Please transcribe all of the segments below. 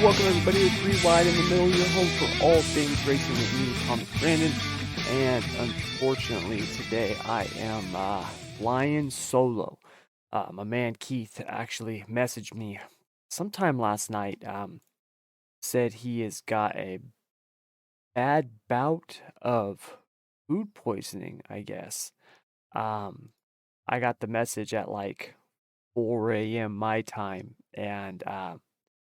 Welcome everybody to Three Wide in the Middle, your home for all things racing with me, Thomas Brandon. And unfortunately today I am flying solo. My man Keith actually messaged me sometime last night, said he has got a bad bout of food poisoning, I guess. I got the message at like 4 a.m. my time, and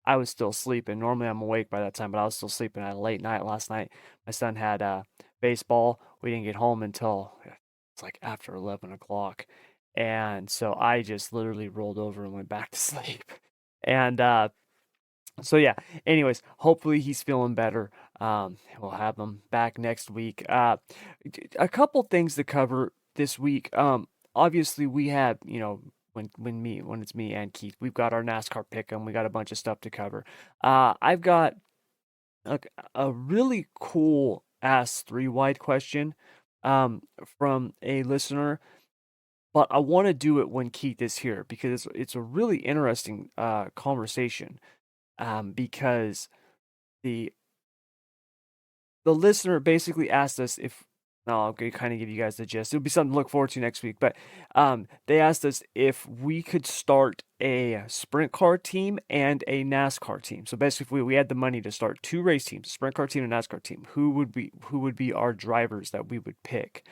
I was still sleeping. Normally I'm awake by that time, but I was still sleeping. I had a late night last night. My son had baseball. We didn't get home until it's like after 11 o'clock. And so I just literally rolled over and went back to sleep. And so yeah, anyways, hopefully he's feeling better. We'll have him back next week. A couple things to cover this week. Obviously we have, when it's me and Keith, we've got our NASCAR pick'em. We got a bunch of stuff to cover. I've got a really cool Ask 3 Wide question from a listener, but I want to do it when Keith is here because it's a really interesting conversation. Because the listener basically asked us if I'll kind of give you guys the gist. It'll be something to look forward to next week. But they asked us if we could start a sprint car team and a NASCAR team. So basically, if we had the money to start two race teams, a sprint car team and a NASCAR team, who would be our drivers that we would pick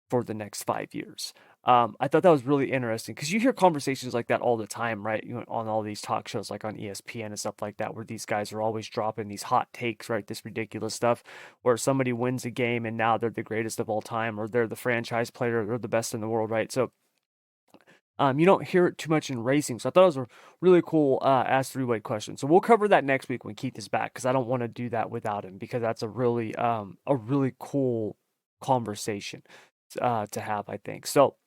for the next 5 years? I thought that was really interesting because you hear conversations like that all the time, right? On all these talk shows like on ESPN and stuff like that, where these guys are always dropping these hot takes, right? This ridiculous stuff where somebody wins a game and now they're the greatest of all time, or they're the franchise player, or they're the best in the world, right? So you don't hear it too much in racing. So I thought it was a really cool Ask 3 Wide question. So we'll cover that next week when Keith is back, because I don't want to do that without him, because that's a really cool conversation to have, I think. So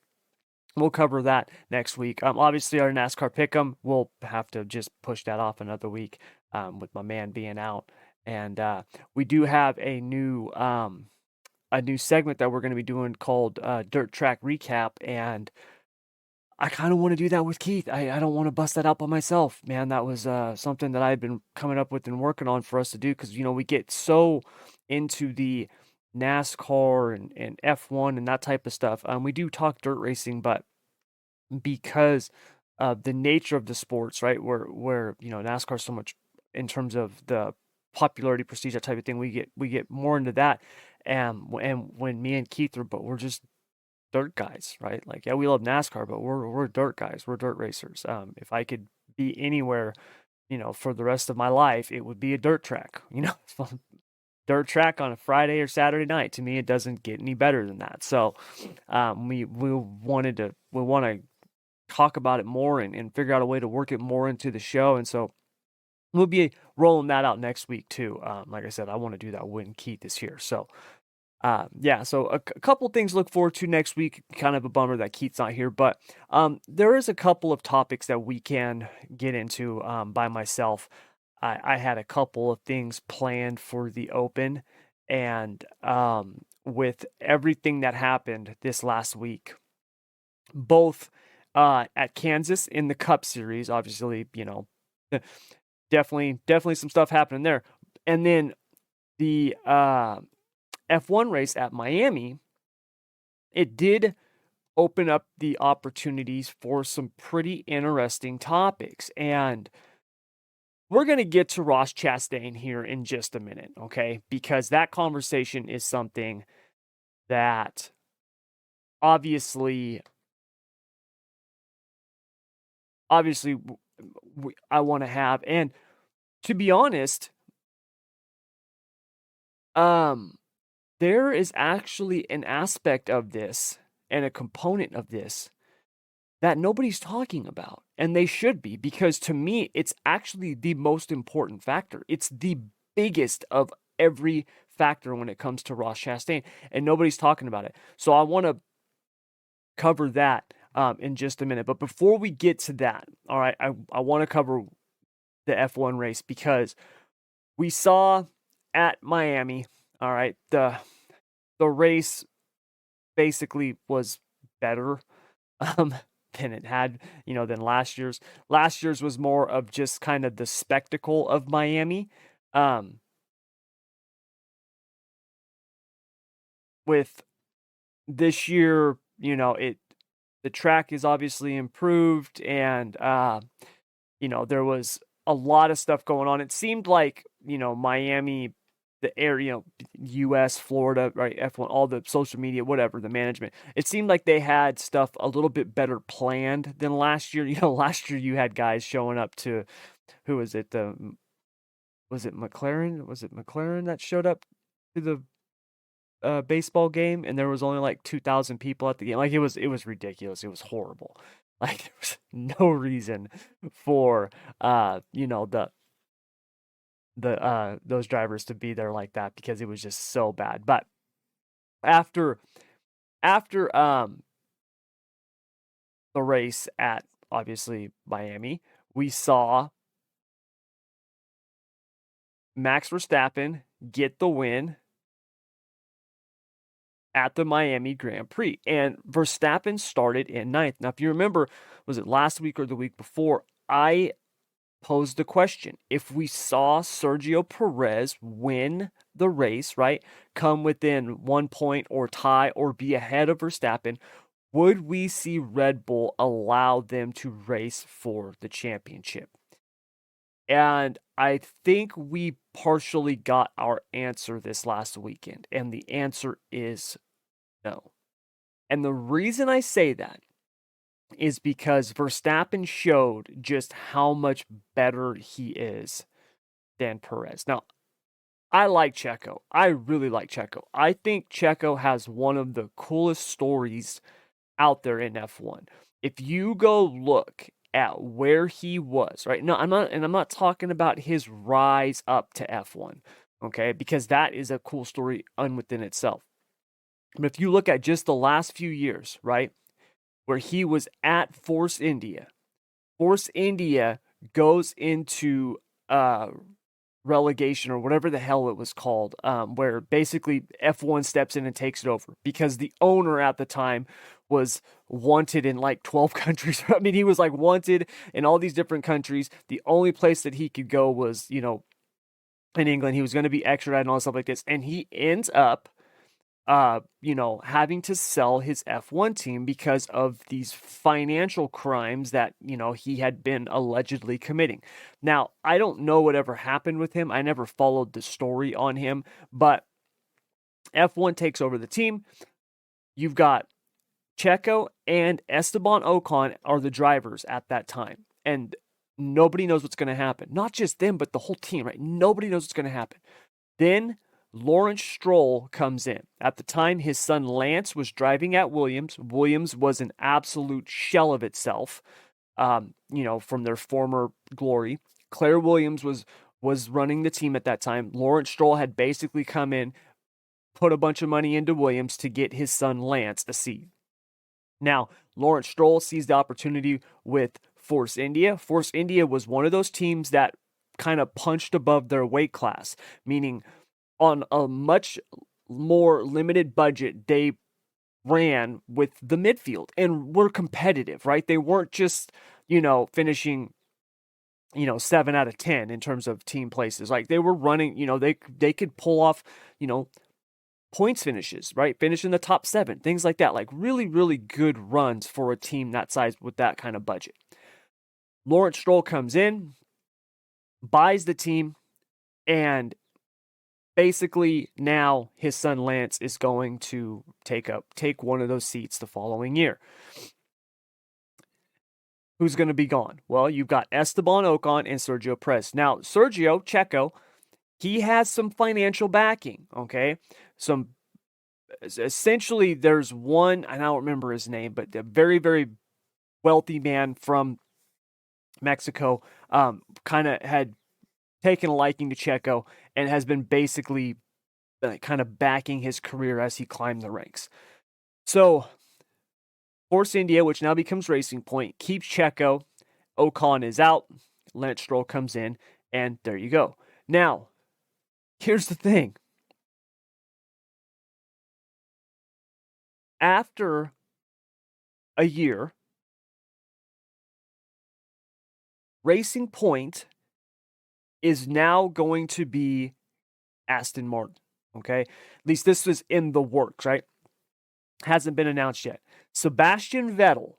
we'll cover that next week. Obviously, our NASCAR pick'em, we'll have to just push that off another week with my man being out. And we do have a new segment that we're going to be doing called Dirt Track Recap, and I kind of want to do that with Keith. I don't want to bust that out by myself, man. That was something that I've been coming up with and working on for us to do, because we get so into the NASCAR and F1 and that type of stuff. We do talk dirt racing, but because of the nature of the sports, right, where NASCAR so much in terms of the popularity, prestige, that type of thing, we get more into that. And when me and Keith we're just dirt guys, right? Like, yeah, we love NASCAR, but we're dirt guys. We're dirt racers. If I could be anywhere, for the rest of my life, it would be a dirt track. Dirt track on a Friday or Saturday night. To me, it doesn't get any better than that. So we want to talk about it more and figure out a way to work it more into the show. And so we'll be rolling that out next week too. Like I said, I want to do that when Keith is here. So so a couple things to look forward to next week. Kind of a bummer that Keith's not here, but there is a couple of topics that we can get into by myself. I had a couple of things planned for the Open, and with everything that happened this last week, both at Kansas in the Cup Series, obviously, definitely some stuff happening there, and then the F1 race at Miami, it did open up the opportunities for some pretty interesting topics. And we're going to get to Ross Chastain here in just a minute, okay? Because that conversation is something that obviously I want to have. And to be honest, there is actually an aspect of this and a component of this that nobody's talking about, and they should be, because to me, it's actually the most important factor. It's the biggest of every factor when it comes to Ross Chastain, and nobody's talking about it. So I want to cover that in just a minute. But before we get to that, all right, I want to cover the F1 race, because we saw at Miami, all right, the race basically was better than it had, than last year's. Last year's was more of just kind of the spectacle of Miami. Um, with this year, the track is obviously improved, and there was a lot of stuff going on. It seemed like, Miami, the area, US, Florida, right, F1, all the social media, whatever, the management, it seemed like they had stuff a little bit better planned than last year. Last year you had guys showing up to, who was it? Was it McLaren? Was it McLaren that showed up to the baseball game, and there was only like 2,000 people at the game? Like, it was ridiculous. It was horrible. Like, there was no reason for those drivers to be there like that, because it was just so bad. But after the race at, obviously, Miami, we saw Max Verstappen get the win at the Miami Grand Prix. And Verstappen started in ninth. Now, if you remember, was it last week or the week before, I posed the question: if we saw Sergio Perez win the race, right, come within 1 point or tie or be ahead of Verstappen, would we see Red Bull allow them to race for the championship? And I think we partially got our answer this last weekend, and the answer is no. And the reason I say that is because Verstappen showed just how much better he is than Perez. Now, I like Checo. I really like Checo. I think Checo has one of the coolest stories out there in F1. If you go look at where he was, right? No, I'm not talking about his rise up to F1, okay? Because that is a cool story within itself. But if you look at just the last few years, right, where he was at Force India goes into relegation, or whatever the hell it was called, where basically F1 steps in and takes it over, because the owner at the time was wanted in like 12 countries. I mean, he was like wanted in all these different countries. The only place that he could go was, in England. He was going to be extradited and all stuff like this. And he ends up having to sell his F1 team because of these financial crimes that, he had been allegedly committing. Now, I don't know whatever happened with him. I never followed the story on him, but F1 takes over the team. You've got Checo and Esteban Ocon are the drivers at that time. And nobody knows what's going to happen. Not just them, but the whole team, right? Nobody knows what's going to happen. Then Lawrence Stroll comes in. At the time, his son Lance was driving at Williams. Williams was an absolute shell of itself, from their former glory. Claire Williams was running the team at that time. Lawrence Stroll had basically come in, put a bunch of money into Williams to get his son Lance a seat. Now, Lawrence Stroll sees the opportunity with Force India. Force India was one of those teams that kind of punched above their weight class, meaning on a much more limited budget, they ran with the midfield and were competitive, right? They weren't just, finishing, 7 out of 10 in terms of team places. Like, they were running, they could pull off, points finishes, right? Finish in the top 7, things like that. Like, really, really good runs for a team that size with that kind of budget. Lawrence Stroll comes in, buys the team, and basically now his son Lance is going to take one of those seats the following year. Who's going to be gone? Well, you've got Esteban Ocon and Sergio Perez. Now, Sergio Checo, he has some financial backing, okay? Essentially, there's one, I don't remember his name, but a very, very wealthy man from Mexico, kind of had taken a liking to Checo and has been basically kind of backing his career as he climbed the ranks. So, Force India, which now becomes Racing Point, keeps Checo. Ocon is out. Lance Stroll comes in, and there you go. Now, here's the thing. After a year, Racing Point is now going to be Aston Martin. Okay. At least this was in the works, right? Hasn't been announced yet. Sebastian Vettel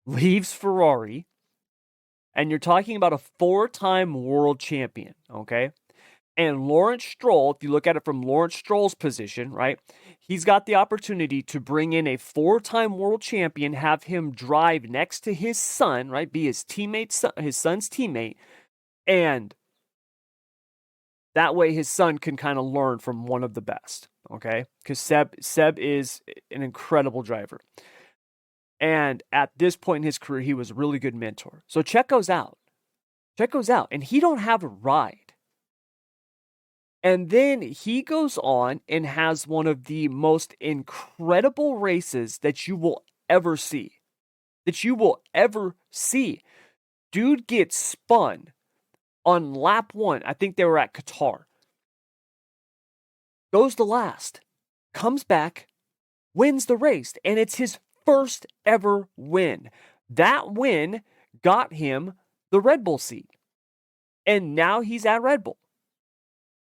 leaves Ferrari, and you're talking about a 4-time world champion, okay? And Lawrence Stroll, if you look at it from Lawrence Stroll's position, right? He's got the opportunity to bring in a 4-time world champion, have him drive next to his son, right? Be his son's teammate, and that way his son can kind of learn from one of the best, okay? Because Seb is an incredible driver. And at this point in his career, he was a really good mentor. So Checo's out. And he don't have a ride. And then he goes on and has one of the most incredible races that you will ever see. Dude gets spun on lap 1. I think they were at Qatar. Goes to last. Comes back. Wins the race. And it's his first ever win. That win got him the Red Bull seat. And now he's at Red Bull.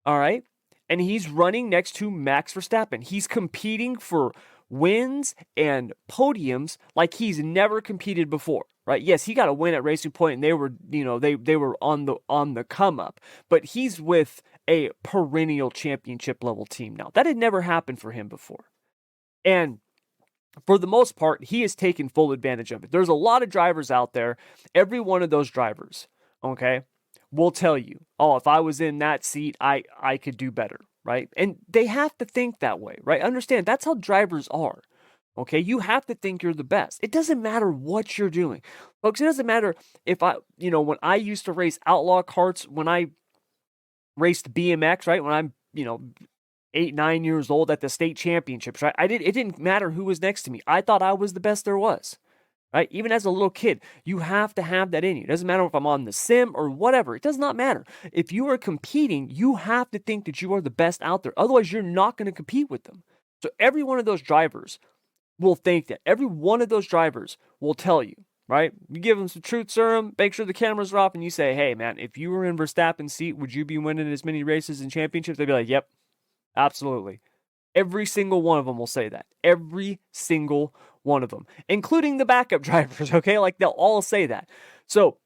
All right? And he's running next to Max Verstappen. He's competing for wins and podiums like he's never competed before. Right? Yes, he got a win at Racing Point and they were, they were on the come up. But he's with a perennial championship level team now. That had never happened for him before. And for the most part, he has taken full advantage of it. There's a lot of drivers out there. Every one of those drivers, okay, will tell you, oh, if I was in that seat, I could do better, right? And they have to think that way, right? Understand, that's how drivers are, okay? You have to think you're the best. It doesn't matter what you're doing. Folks, it doesn't matter if when I used to race outlaw karts, when I raced BMX, right? When I'm, 8, 9 years old at the state championships, right? It didn't matter who was next to me. I thought I was the best there was, right? Even as a little kid, you have to have that in you. It doesn't matter if I'm on the sim or whatever. It does not matter. If you are competing, you have to think that you are the best out there. Otherwise, you're not going to compete with them. So every one of those drivers will think that. Every one of those drivers will tell you, right? You give them some truth serum, make sure the cameras are off, and you say, hey, man, if you were in Verstappen's seat, would you be winning as many races and championships? They'd be like, yep. Absolutely. Every single one of them will say that. Every single one of them, including the backup drivers, okay? Like, they'll all say that. So,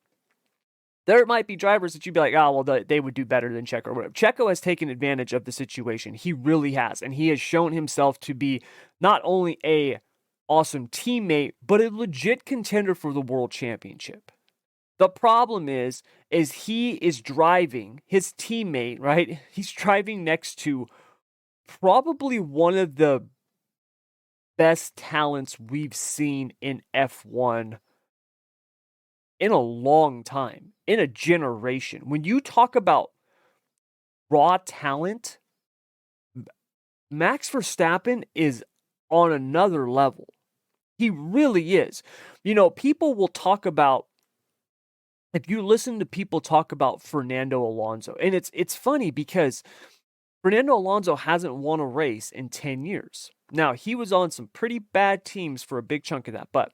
there might be drivers that you'd be like, oh, well, they would do better than Checo or whatever. Checo has taken advantage of the situation. He really has. And he has shown himself to be not only a awesome teammate, but a legit contender for the world championship. The problem is he is driving his teammate, right? He's driving next to probably one of the best talents we've seen in F1 in a long time, in a generation. When you talk about raw talent, Max Verstappen is on another level. He really is. People will talk about, if you listen to people talk about Fernando Alonso, and it's funny because Fernando Alonso hasn't won a race in 10 years. Now, he was on some pretty bad teams for a big chunk of that, but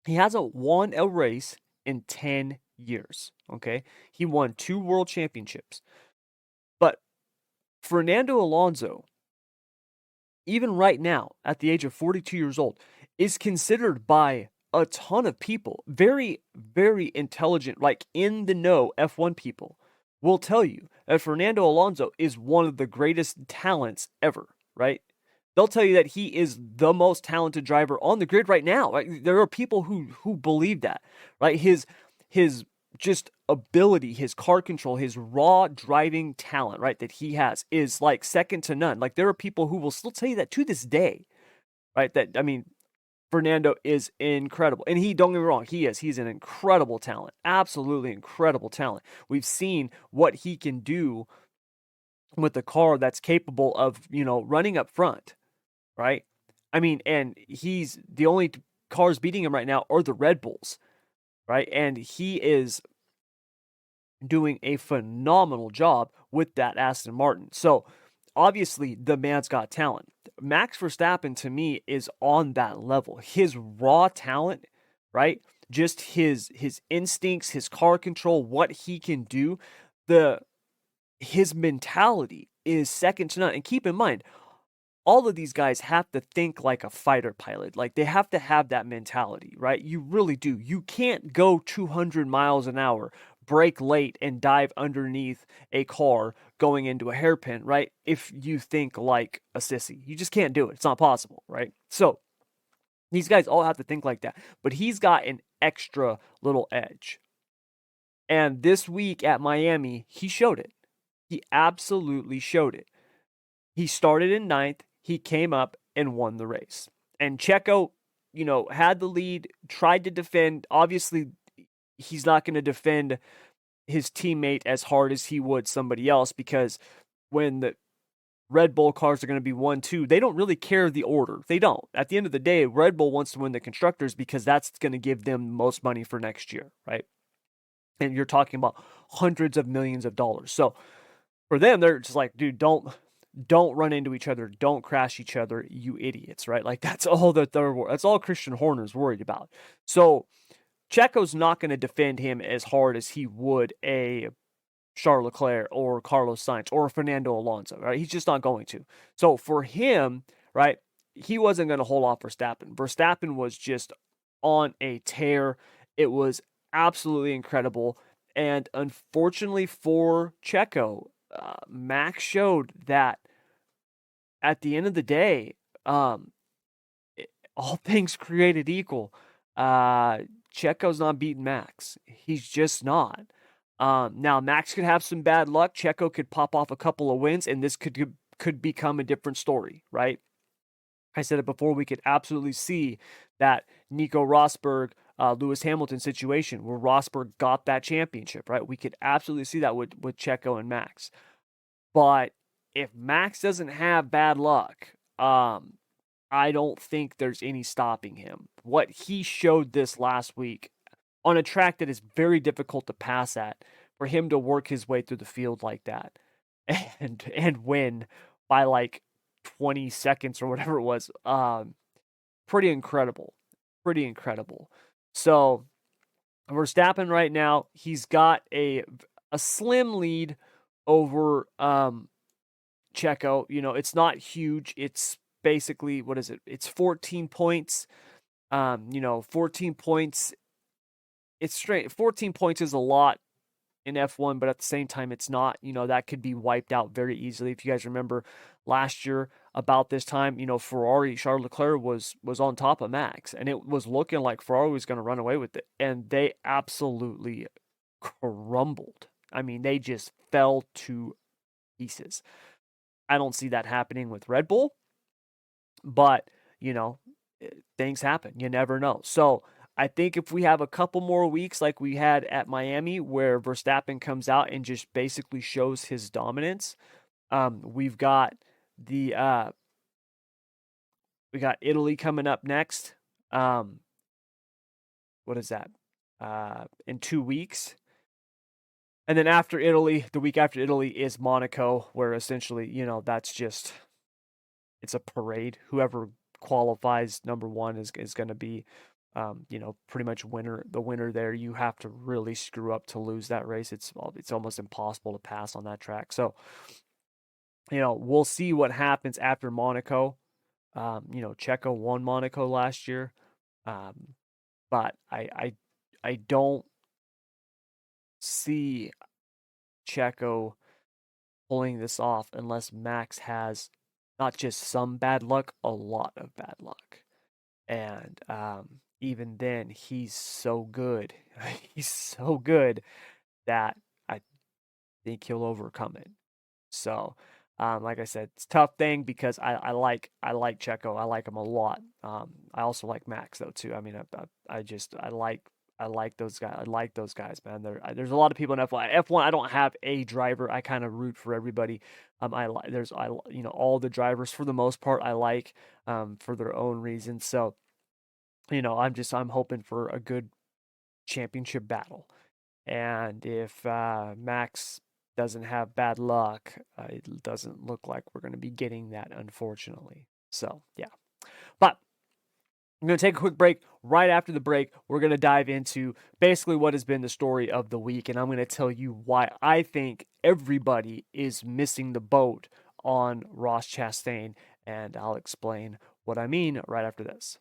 he hasn't won a race in 10 years, okay? He won 2 world championships. But Fernando Alonso, even right now, at the age of 42 years old, is considered by a ton of people, very, very intelligent, like in the know F1 people, will tell you that Fernando Alonso is one of the greatest talents ever, right? They'll tell you that he is the most talented driver on the grid right now. Right? There are people who believe that, right? His just ability, his car control, his raw driving talent, right, that he has is like second to none. Like, there are people who will still tell you that to this day, right? Fernando is incredible. And don't get me wrong, he's an incredible talent. Absolutely incredible talent. We've seen what he can do with a car that's capable of, running up front, right? And he's the only cars beating him right now are the Red Bulls, right? And he is doing a phenomenal job with that Aston Martin. So, obviously, the man's got talent. Max Verstappen, to me, is on that level. His raw talent, right, just his instincts, his car control, what he can do, the his mentality is second to none. And keep in mind, all of these guys have to think like a fighter pilot. Like they have to have that mentality, right? You really do. You can't go 200 miles an hour, brake late, and dive underneath a car going into a hairpin, right? If you think like a sissy, you just can't do it. It's not possible, right? So these guys all have to think like that. But he's got an extra little edge. And this week at Miami, he showed it. He absolutely showed it. He started in ninth. He came up and won the race. And Checo, had the lead, tried to defend. Obviously, he's not going to defend his teammate as hard as he would somebody else, because when the Red Bull cars are going to be 1-2, they don't really care the order. They don't. At the end of the day, Red Bull wants to win the constructors because that's going to give them the most money for next year, right? And you're talking about hundreds of millions of dollars. So for them, they're just like, dude, don't run into each other, don't crash each other, you idiots, right? Like that's all that's all Christian Horner's worried about. So Checo's not going to defend him as hard as he would a Charles Leclerc or Carlos Sainz or Fernando Alonso, right? He's just not going to. So for him, right, he wasn't going to hold off Verstappen. Verstappen was just on a tear. It was absolutely incredible. And unfortunately for Checo, Max showed that at the end of the day, all things created equal, Checo's not beating Max. He's just not. Now Max could have some bad luck. Checo could pop off a couple of wins, and this could become a different story, right? I said it before. We could absolutely see that Nico Rosberg, Lewis Hamilton situation where Rosberg got that championship, right? We could absolutely see that with Checo and Max. But if Max doesn't have bad luck, I don't think there's any stopping him. What he showed this last week on a track that is very difficult to pass at, for him to work his way through the field like that and win by like 20 seconds or whatever it was, pretty incredible. Pretty incredible. So Verstappen right now, he's got a slim lead over Checo. It's not huge. It's basically, what is it? It's 14 points. 14 points. It's straight. 14 points is a lot in F1, but at the same time, it's not. That could be wiped out very easily. If you guys remember last year about this time, Ferrari, Charles Leclerc was on top of Max, and it was looking like Ferrari was going to run away with it, and they absolutely crumbled. I mean, they just fell to pieces. I don't see that happening with Red Bull, but things happen. You never know. So I think if we have a couple more weeks like we had at Miami, where Verstappen comes out and just basically shows his dominance, we've got we got Italy coming up next. What is that? In 2 weeks. And then after Italy, the week after Italy is Monaco, where essentially, that's just, it's a parade. Whoever qualifies number one is going to be, pretty much the winner there. You have to really screw up to lose that race. It's almost impossible to pass on that track. So, we'll see what happens after Monaco. Checo won Monaco last year, but I don't see Checo pulling this off unless Max has not just some bad luck, a lot of bad luck. And even then, he's so good. He's so good that I think he'll overcome it. So, like I said, it's a tough thing because I like Checo. I like him a lot. I also like Max though too. I mean, I like those guys. I like those guys, man. There's a lot of people in F1. F1, I don't have a driver. I kind of root for everybody. All the drivers for the most part I like, for their own reasons. So, I'm hoping for a good championship battle. And if Max doesn't have bad luck, it doesn't look like we're going to be getting that, unfortunately. So, yeah. But I'm going to take a quick break. Right after the break, we're going to dive into basically what has been the story of the week, and I'm going to tell you why I think everybody is missing the boat on Ross Chastain, and I'll explain what I mean right after this.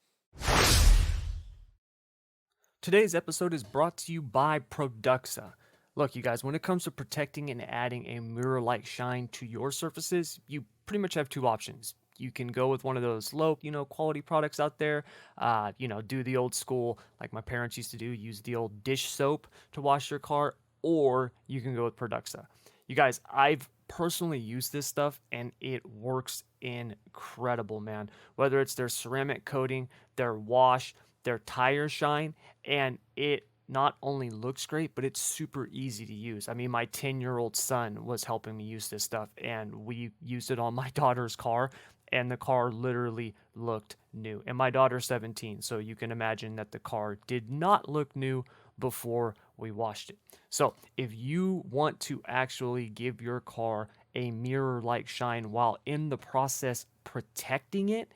Today's episode is brought to you by Produxa. Look, you guys, when it comes to protecting and adding a mirror-like shine to your surfaces, you pretty much have two options. You can go with one of those low, quality products out there. Do the old school, like my parents used to do, use the old dish soap to wash your car, or you can go with Produxa. You guys, I've personally used this stuff and it works incredible, man. Whether it's their ceramic coating, their wash, their tire shine, and it not only looks great, but it's super easy to use. I mean, my 10-year-old son was helping me use this stuff, and we used it on my daughter's car, and the car literally looked new. And my daughter's 17, so you can imagine that the car did not look new before we washed it. So if you want to actually give your car a mirror-like shine while in the process protecting it,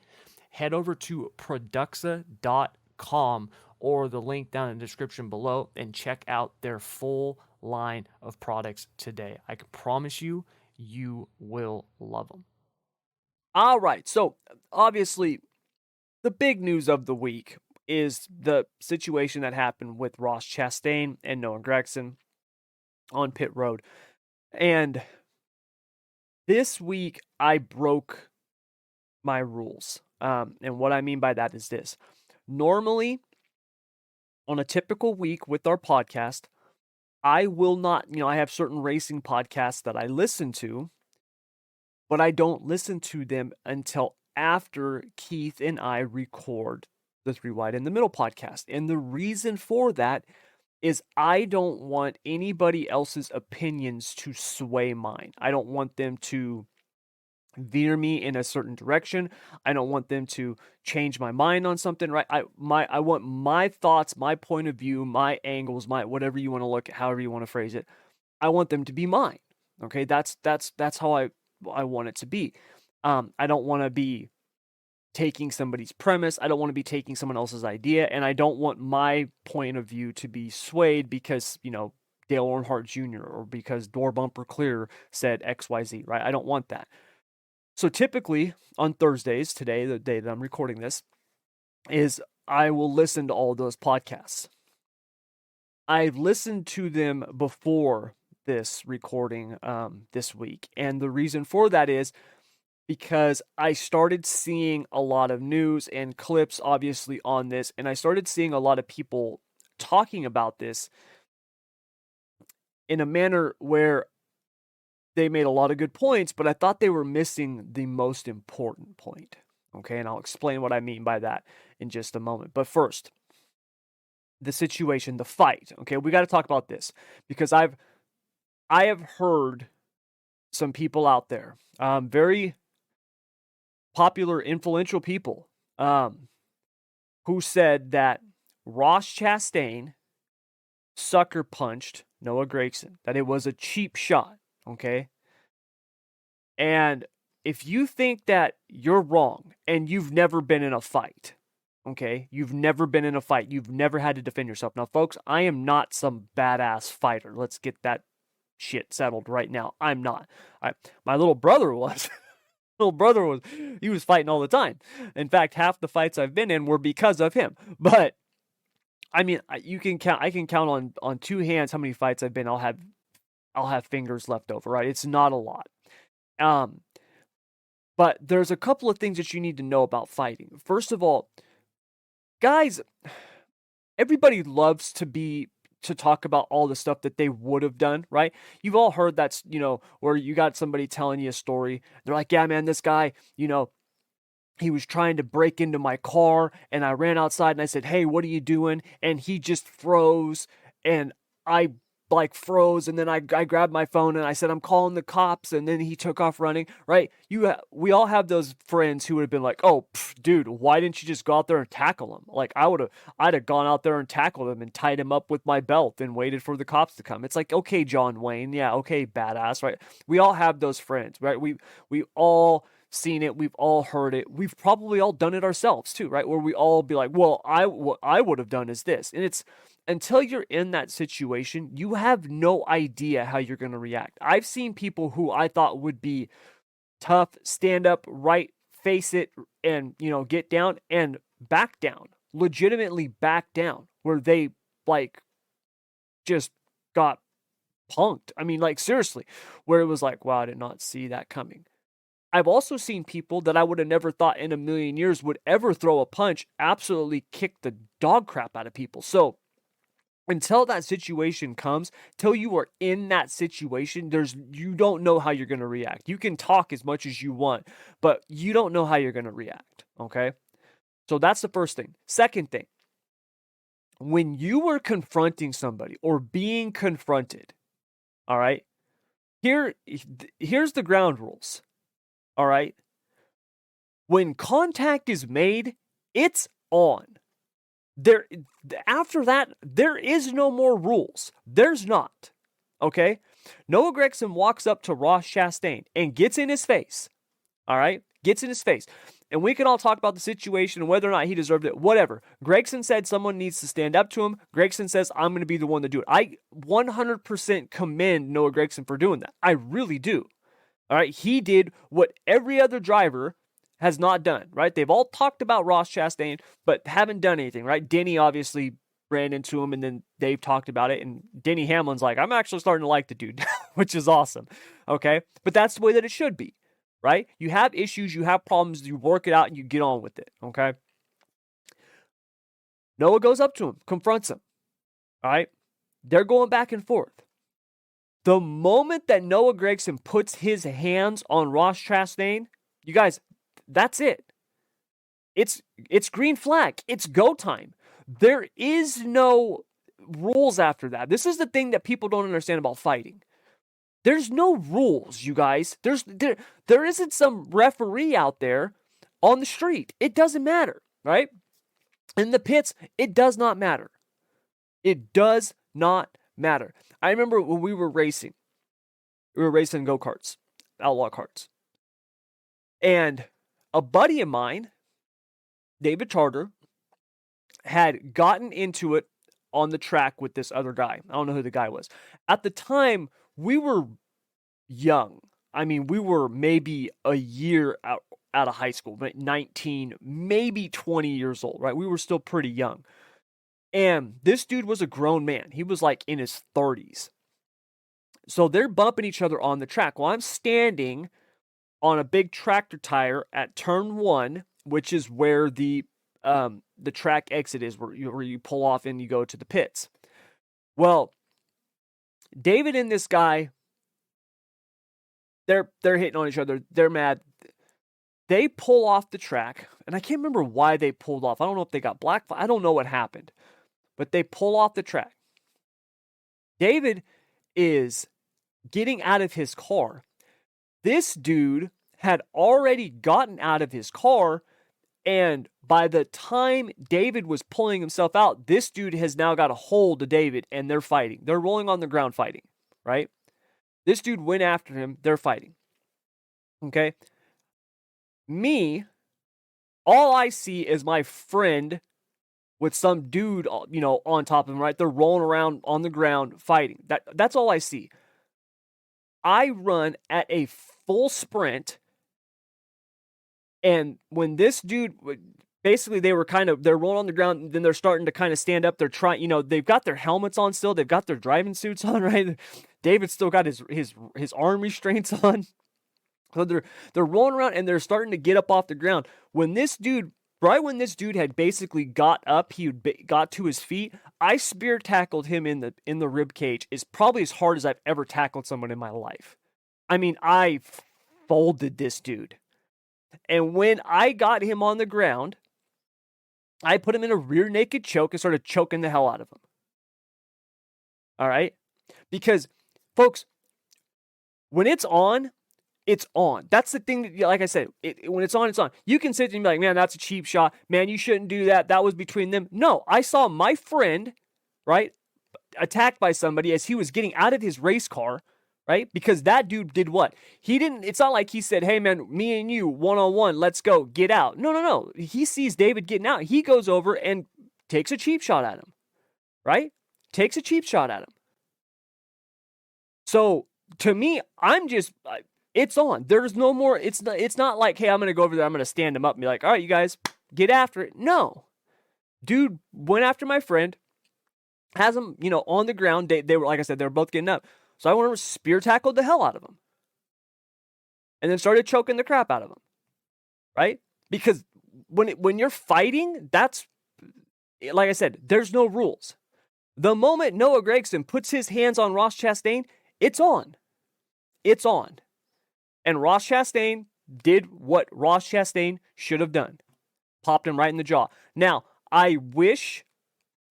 head over to Produxa.com or the link down in the description below and check out their full line of products today. I can promise you, you will love them. All right, so obviously, the big news of the week is the situation that happened with Ross Chastain and Noah Gragson on pit road. And this week, I broke my rules. And what I mean by that is this. Normally, on a typical week with our podcast, I will not, I have certain racing podcasts that I listen to, but I don't listen to them until after Keith and I record the Three Wide in the Middle podcast. And the reason for that is I don't want anybody else's opinions to sway mine. I don't want them to veer me in a certain direction. I don't want them to change my mind on something, right? I want my thoughts, my point of view, my angles, my whatever you want to look at, however you want to phrase it. I want them to be mine. Okay? That's how I want it to be. I don't want to be taking somebody's premise. I don't want to be taking someone else's idea, and I don't want my point of view to be swayed because, Dale Earnhardt Jr. or because Door Bumper Clear said XYZ, right? I don't want that. So typically on Thursdays, today, the day that I'm recording this, is I will listen to all those podcasts. I've listened to them before this recording this week. And the reason for that is because I started seeing a lot of news and clips, obviously, on this. And I started seeing a lot of people talking about this in a manner where they made a lot of good points, but I thought they were missing the most important point. Okay, and I'll explain what I mean by that in just a moment. But first, the situation, the fight. Okay, we got to talk about this because I have heard some people out there, very popular, influential people, who said that Ross Chastain sucker punched Noah Gragson, that it was a cheap shot. Okay. And if you think that you're wrong and you've never been in a fight, okay, you've never been in a fight, you've never had to defend yourself. Now, folks, I am not some badass fighter. Let's get that shit settled right now. I'm not. My little brother was. He was fighting all the time. In fact, half the fights I've been in were because of him. But I mean, I can count on two hands how many fights I've been. I'll have fingers left over, right? It's not a lot. But there's a couple of things that you need to know about fighting. First of all, guys, everybody loves to talk about all the stuff that they would have done, right? You've all heard that's, where you got somebody telling you a story. They're like, yeah, man, this guy, he was trying to break into my car and I ran outside and I said, hey, what are you doing? And he just froze and I froze, and then I grabbed my phone and I said, I'm calling the cops, and then he took off running, right? We all have those friends who would have been like, oh, dude, why didn't you just go out there and tackle him? Like, I'd have gone out there and tackled him and tied him up with my belt and waited for the cops to come. It's like, okay, John Wayne, yeah, okay, badass, right? We all have those friends, right? We all seen it. We've all heard it. We've probably all done it ourselves too, right? Where we all be like, well, what I would have done is this. And it's until you're in that situation, you have no idea how you're going to react. I've seen people who I thought would be tough, stand up, right, face it, and, get down and back down, legitimately back down, where they like just got punked. I mean, like, seriously, where it was like, wow, I did not see that coming. I've also seen people that I would have never thought in a million years would ever throw a punch absolutely kick the dog crap out of people. So until that situation comes, till you are in that situation, you don't know how you're going to react. You can talk as much as you want, but you don't know how you're going to react, okay? So that's the first thing. Second thing, when you are confronting somebody or being confronted, all right, here's the ground rules, all right? When contact is made, it's on. After that, there is no more rules. There's not. Okay? Noah Gragson walks up to Ross Chastain and gets in his face. All right? Gets in his face. And we can all talk about the situation and whether or not he deserved it. Whatever. Gragson said someone needs to stand up to him. Gragson says, I'm going to be the one to do it. I 100% commend Noah Gragson for doing that. I really do. All right? He did what every other driver has not done, right? They've all talked about Ross Chastain, but haven't done anything, right? Denny obviously ran into him, and then Dave talked about it, and Denny Hamlin's like, I'm actually starting to like the dude, which is awesome, okay? But that's the way that it should be, right? You have issues, you have problems, you work it out, and you get on with it, okay? Noah goes up to him, confronts him, all right? They're going back and forth. The moment that Noah Gragson puts his hands on Ross Chastain, you guys, that's it. It's green flag. It's go time. There is no rules after that. This is the thing that people don't understand about fighting. There's no rules, you guys. There isn't some referee out there on the street. It doesn't matter, right? In the pits, it does not matter. It does not matter. I remember when we were racing go-karts, outlaw karts. And a buddy of mine, David Charter, had gotten into it on the track with this other guy. I don't know who the guy was. At the time, we were young. I mean, we were maybe a year out of high school, 19, maybe 20 years old, right? We were still pretty young. And this dude was a grown man. He was like in his 30s. So they're bumping each other on the track. Well, I'm standing on a big tractor tire at turn 1, which is where the track exit is, where you pull off and you go to the pits. Well, David and this guy, they're hitting on each other. They're mad. They pull off the track, and I can't remember why they pulled off. I don't know if they got black. I don't know what happened, but they pull off the track. David is getting out of his car. This dude had already gotten out of his car, and by the time David was pulling himself out, this dude has now got a hold of David, and they're fighting. They're rolling on the ground fighting, right? This dude went after him. They're fighting. Okay? Me, all I see is my friend with some dude, on top of him, right? They're rolling around on the ground fighting. That's all I see. I run at a full sprint, and when this dude, basically they're rolling on the ground, and then they're starting to kind of stand up. They're trying, they've got their helmets on still. They've got their driving suits on, right? David's still got his arm restraints on. So they're rolling around, and they're starting to get up off the ground. When this dude had basically got up, he got to his feet, I spear tackled him in the rib cage. Is probably as hard as I've ever tackled someone in my life. I mean, I folded this dude. And when I got him on the ground, I put him in a rear naked choke and started choking the hell out of him. All right? Because, folks, when it's on, it's on. That's the thing that, like I said, when it's on, it's on. You can sit there and be like, man, that's a cheap shot. Man, you shouldn't do that. That was between them. No, I saw my friend, right, attacked by somebody as he was getting out of his race car, right? Because that dude did what? He didn't, it's not like he said, hey man, me and you, one-on-one, let's go, get out. No. He sees David getting out. He goes over and takes a cheap shot at him, right? Takes a cheap shot at him. So to me, I'm just, it's on. There's no more, it's not like, hey, I'm going to go over there, I'm going to stand him up and be like, all right, you guys, get after it. No. Dude went after my friend, has him, on the ground. They were, like I said, they were both getting up. So I went over and spear tackled the hell out of him. And then started choking the crap out of him. Right? Because when you're fighting, that's, like I said, there's no rules. The moment Noah Gragson puts his hands on Ross Chastain, it's on. It's on. And Ross Chastain did what Ross Chastain should have done. Popped him right in the jaw. Now, I wish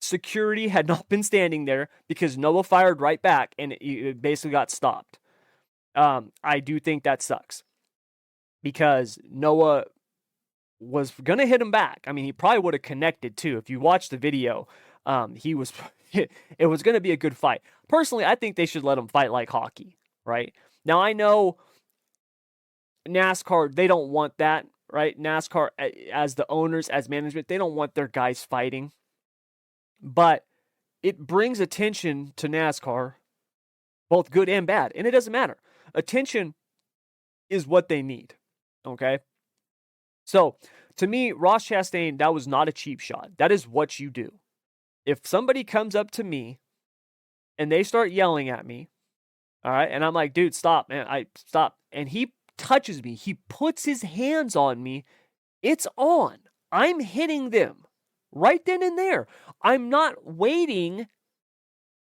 security had not been standing there because Noah fired right back and it basically got stopped. I do think that sucks because Noah was going to hit him back. I mean, he probably would have connected too. If you watch the video, it was going to be a good fight. Personally, I think they should let him fight like hockey, right? Now, I know NASCAR, they don't want that, right? NASCAR, as the owners, as management, they don't want their guys fighting. But it brings attention to NASCAR, both good and bad. And it doesn't matter. Attention is what they need, okay? So, to me, Ross Chastain, that was not a cheap shot. That is what you do. If somebody comes up to me and they start yelling at me, all right, and I'm like, dude, stop, man, stop. And he touches me, he puts his hands on me, it's on. I'm hitting them right then and there. I'm not waiting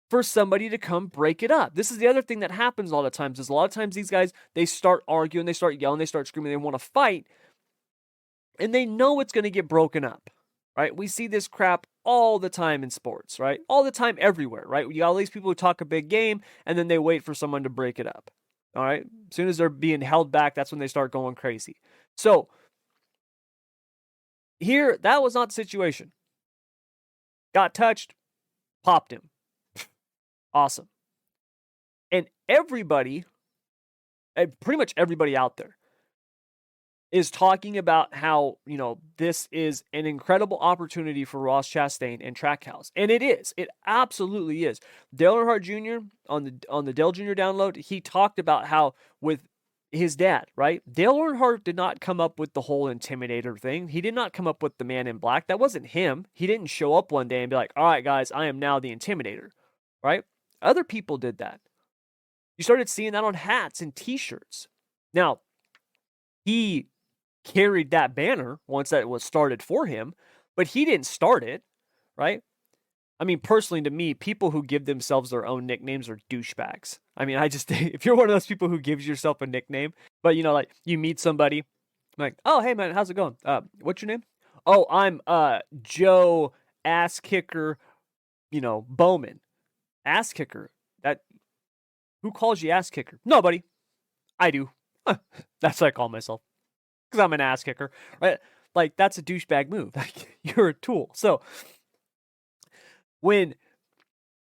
for somebody to come break it up. This is the other thing that happens a lot of times, is a lot of times these guys, they start arguing, they start yelling, they start screaming, they want to fight, and they know it's going to get broken up, right? We see this crap all the time in sports, right? All the time everywhere, right? You got all these people who talk a big game, and then they wait for someone to break it up, all right? As soon as they're being held back, that's when they start going crazy. So, here, that was not the situation. Got touched, popped him. Awesome. And everybody, pretty much everybody out there, is talking about how, this is an incredible opportunity for Ross Chastain and Trackhouse. And it is. It absolutely is. Dale Earnhardt Jr. on the Dale Jr. download, he talked about how with his dad, right? Dale Earnhardt did not come up with the whole intimidator thing. He did not come up with the man in black. That wasn't him. He didn't show up one day and be like, all right, guys, I am now the intimidator, right? Other people did that. You started seeing that on hats and t-shirts. Now, he carried that banner once that was started for him, but he didn't start it, right? I mean, personally, to me, people who give themselves their own nicknames are douchebags. I mean, if you're one of those people who gives yourself a nickname, but like you meet somebody, like, oh, hey man, how's it going? What's your name? Oh, I'm Joe Ass Kicker, Bowman. Ass Kicker. Who calls you ass kicker? Nobody. I do. That's what I call myself. Because I'm an ass kicker, right? Like, that's a douchebag move. Like, you're a tool. So, when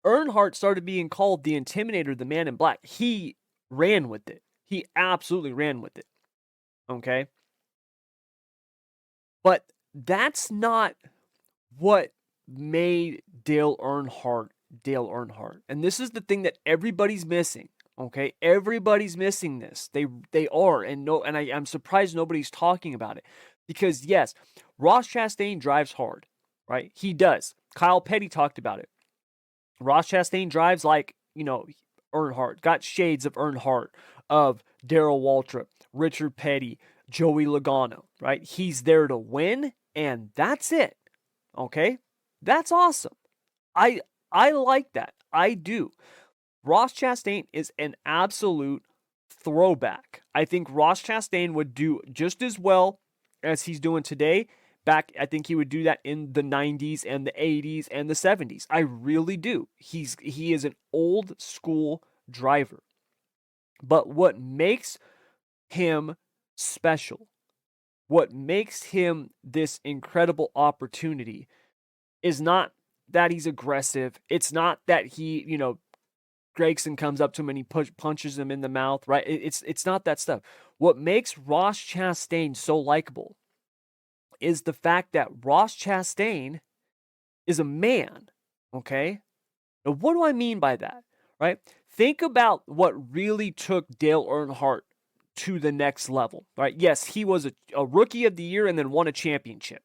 Earnhardt started being called the Intimidator, the man in black, he ran with it. He absolutely ran with it. Okay? But that's not what made Dale Earnhardt Dale Earnhardt. And this is the thing that everybody's missing. Okay, everybody's missing this. They are, and I'm surprised nobody's talking about it, because yes, Ross Chastain drives hard, right? He does. Kyle Petty talked about it. Ross Chastain drives like Earnhardt. Got shades of Earnhardt, of Darrell Waltrip, Richard Petty, Joey Logano, right? He's there to win, and that's it. Okay, that's awesome. I like that. I do. Ross Chastain is an absolute throwback. I think Ross Chastain would do just as well as he's doing today. I think he would do that in the 90s and the 80s and the 70s. I really do. He is an old school driver. But what makes him special, what makes him this incredible opportunity, is not that he's aggressive. It's not that he, Gragson comes up to him and he punches him in the mouth, right? It's not that stuff. What makes Ross Chastain so likable is the fact that Ross Chastain is a man, okay? Now, what do I mean by that, right? Think about what really took Dale Earnhardt to the next level, right? Yes, he was a rookie of the year and then won a championship,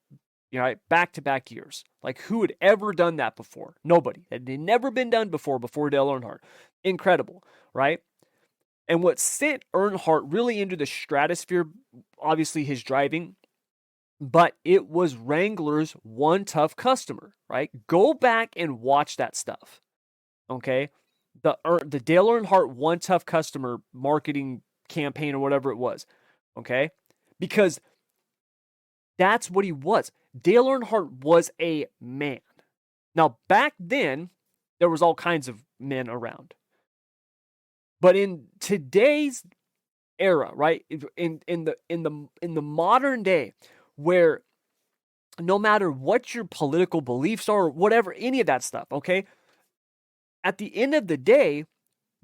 right? Back-to-back years. Like, who had ever done that before? Nobody. It had never been done before Dale Earnhardt. Incredible, right? And what sent Earnhardt really into the stratosphere, obviously his driving, but it was Wrangler's one tough customer, right? Go back and watch that stuff, okay? The Dale Earnhardt one tough customer marketing campaign or whatever it was, okay? Because that's what he was. Dale Earnhardt was a man. Now, back then, there was all kinds of men around. But in today's era, right? In the modern day, where no matter what your political beliefs are, or whatever, any of that stuff, okay? At the end of the day,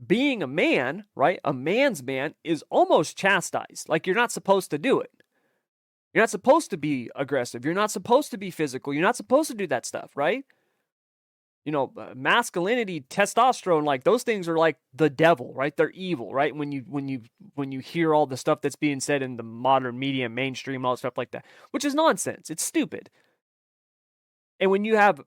being a man, right? A man's man is almost chastised. Like, you're not supposed to do it. You're not supposed to be aggressive. You're not supposed to be physical. You're not supposed to do that stuff, right? You know, masculinity, testosterone, like those things are like the devil, right? They're evil, right? When you hear all the stuff that's being said in the modern media, mainstream, all that stuff like that, which is nonsense. It's stupid. And when you have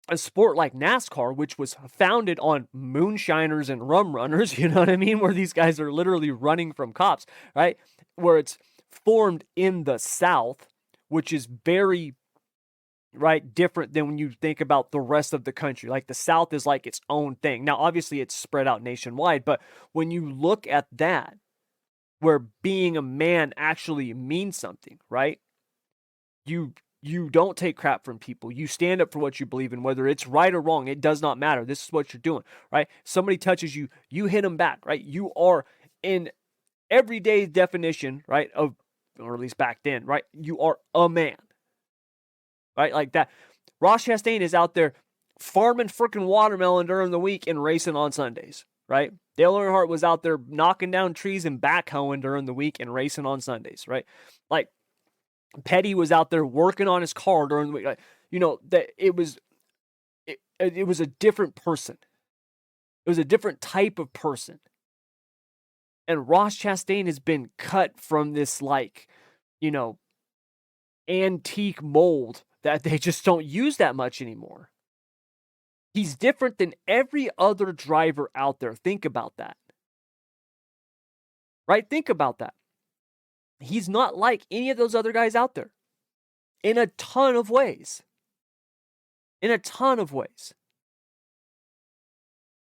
a sport like NASCAR, which was founded on moonshiners and rum runners, you know what I mean? Where these guys are literally running from cops, right? Where it's formed in the South, which is very, right, different than when you think about the rest of the country. Like, the South is like its own thing. Now, obviously, it's spread out nationwide, but when you look at that, where being a man actually means something, right? You don't take crap from people. You stand up for what you believe in, whether it's right or wrong. It does not matter. This is what you're doing, right? Somebody touches you, you hit them back, right? You are, in everyday definition, right, of, or at least back then, right, you are a man, right? Like that. Ross Chastain is out there farming freaking watermelon during the week and racing on Sundays, right? Dale Earnhardt was out there knocking down trees and backhoeing during the week and racing on Sundays, right? Like, Petty was out there working on his car during the week. Like, you know, that it was a different person. It was a different type of person. And Ross Chastain has been cut from this, like, you know, antique mold that they just don't use that much anymore. He's different than every other driver out there. Think about that. Right? Think about that. He's not like any of those other guys out there in a ton of ways. In a ton of ways.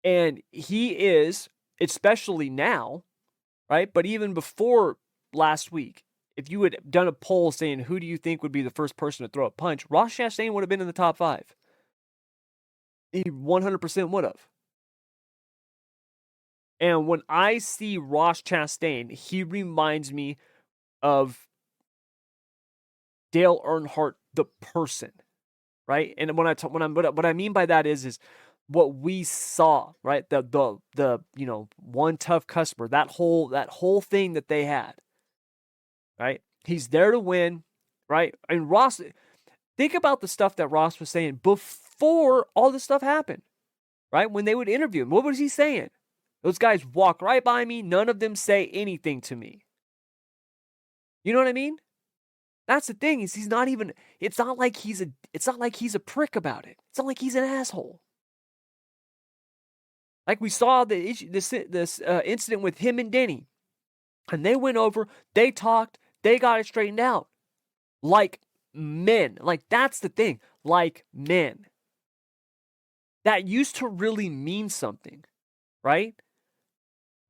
And he is, especially now, right? But even before last week, if you had done a poll saying who do you think would be the first person to throw a punch, Ross Chastain would have been in the top 5. He 100% would have. And when I see Ross Chastain, he reminds me of Dale Earnhardt, the person, right? And what I mean by that is what we saw, right? The you know, one tough customer, that whole thing that they had, right? He's there to win, right? And Ross, think about the stuff that Ross was saying before all this stuff happened, right? When they would interview him, what was he saying? Those guys walk right by me. None of them say anything to me. You know what I mean? That's the thing, is he's not even, it's not like he's a prick about it. It's not like he's an asshole. Like we saw this incident with him and Denny. And they went over, they talked, they got it straightened out. Like men. Like, that's the thing. Like men. That used to really mean something, right?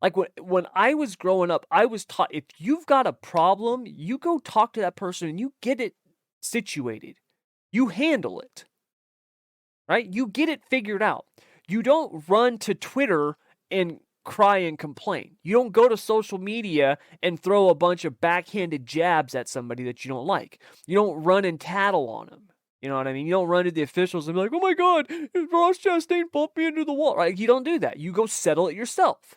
Like, when I was growing up, I was taught, if you've got a problem, you go talk to that person and you get it situated. You handle it, right? You get it figured out. You don't run to Twitter and cry and complain. You don't go to social media and throw a bunch of backhanded jabs at somebody that you don't like. You don't run and tattle on them, You know what I mean? You don't run to the officials and be like, oh my God, Ross Chastain bumped me into the wall. Right? You don't do that. You go settle it yourself.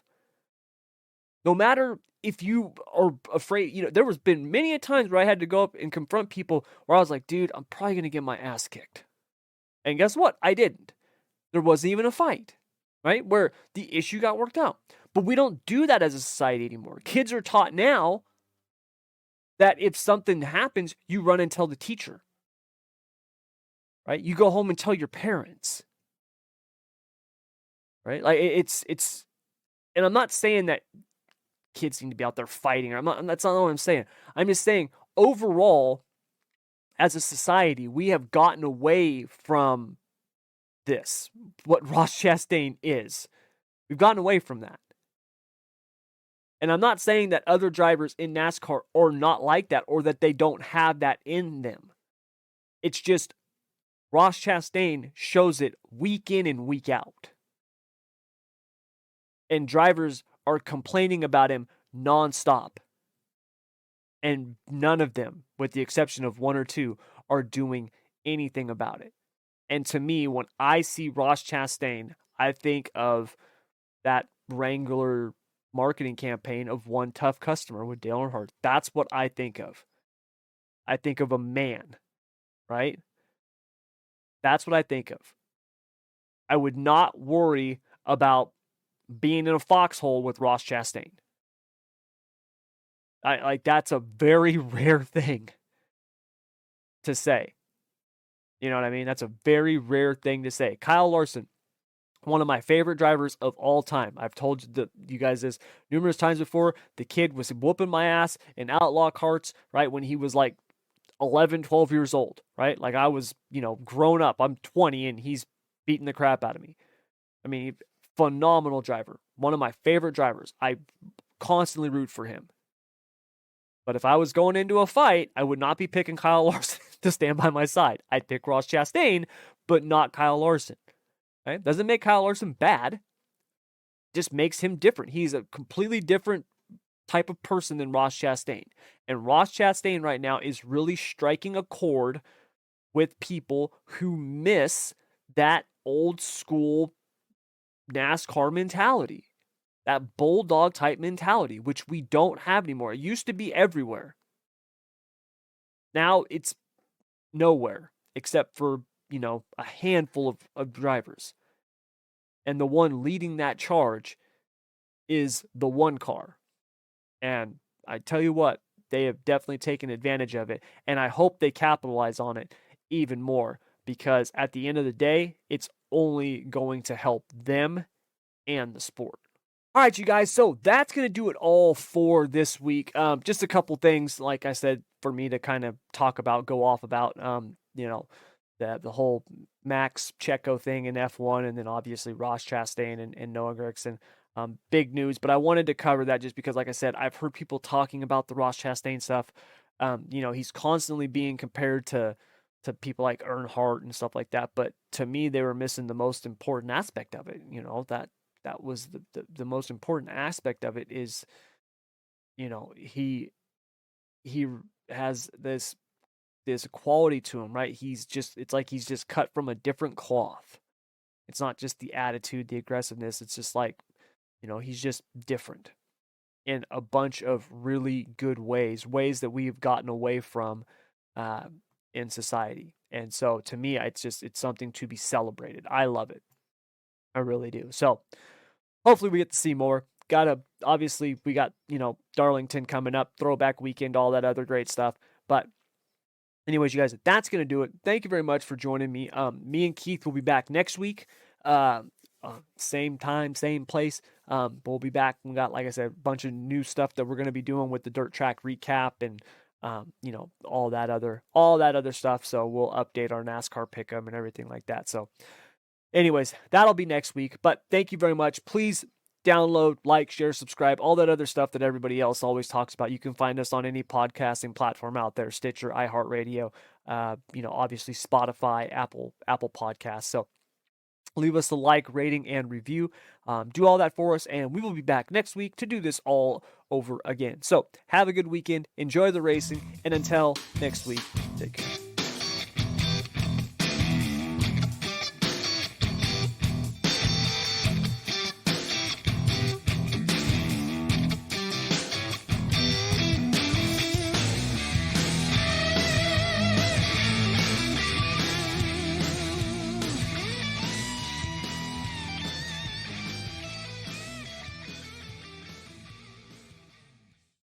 No matter if you are afraid, there was been many a times where I had to go up and confront people where I was like, dude, I'm probably going to get my ass kicked. And guess what? I didn't. There wasn't even a fight, right? Where the issue got worked out. But we don't do that as a society anymore. Kids are taught now that if something happens, you run and tell the teacher, right? You go home and tell your parents, right? Like it's, and I'm not saying that kids need to be out there fighting. That's not what I'm saying. I'm just saying overall, as a society, we have gotten away from this, what Ross Chastain is. We've gotten away from that. And I'm not saying that other drivers in NASCAR are not like that or that they don't have that in them. It's just Ross Chastain shows it week in and week out. And drivers are complaining about him nonstop. And none of them, with the exception of one or two, are doing anything about it. And to me, when I see Ross Chastain, I think of that Wrangler marketing campaign of One Tough Customer with Dale Earnhardt. That's what I think of. I think of a man, right? That's what I think of. I would not worry about being in a foxhole with Ross Chastain. That's a very rare thing to say. You know what I mean? That's a very rare thing to say. Kyle Larson, one of my favorite drivers of all time. I've told you guys this numerous times before. The kid was whooping my ass in outlaw karts, right, when he was like 11, 12 years old, right? Like I was, grown up. I'm 20 and he's beating the crap out of me. I mean, phenomenal driver. One of my favorite drivers. I constantly root for him. But if I was going into a fight, I would not be picking Kyle Larson to stand by my side. I'd pick Ross Chastain, but not Kyle Larson. Right? Doesn't make Kyle Larson bad. Just makes him different. He's a completely different type of person than Ross Chastain. And Ross Chastain right now is really striking a chord with people who miss that old school NASCAR mentality. That bulldog type mentality, which we don't have anymore. It used to be everywhere. Now it's nowhere except for, a handful of drivers. And the one leading that charge is the one car. And I tell you what, they have definitely taken advantage of it. And I hope they capitalize on it even more, because at the end of the day, it's only going to help them and the sport. All right, you guys, so that's going to do it all for this week. Just a couple things, like I said, for me to kind of talk about, go off about, the whole Max Checo thing in F1, and then obviously Ross Chastain and Noah Gragson. Big news, but I wanted to cover that just because, like I said, I've heard people talking about the Ross Chastain stuff. He's constantly being compared to people like Earnhardt and stuff like that, but to me, they were missing the most important aspect of it. That was the most important aspect of it is, he has this quality to him, right? It's like he's just cut from a different cloth. It's not just the attitude, the aggressiveness. It's just like, he's just different in a bunch of really good ways that we've gotten away from in society. And so to me, it's something to be celebrated. I love it. I really do. So hopefully we get to see more. Obviously we got, Darlington coming up, throwback weekend, all that other great stuff. But anyways, you guys, that's going to do it. Thank you very much for joining me. Me and Keith will be back next week. Same time, same place. We'll be back. We got, like I said, a bunch of new stuff that we're going to be doing with the dirt track recap and, all that other stuff. So we'll update our NASCAR pick'em and everything like that. So anyways, that'll be next week, but thank you very much. Please download, like, share, subscribe, all that other stuff that everybody else always talks about. You can find us on any podcasting platform out there, Stitcher, iHeartRadio, obviously Spotify, Apple Podcasts. So leave us a like, rating, and review. Do all that for us, and we will be back next week to do this all over again. So have a good weekend, enjoy the racing, and until next week, take care.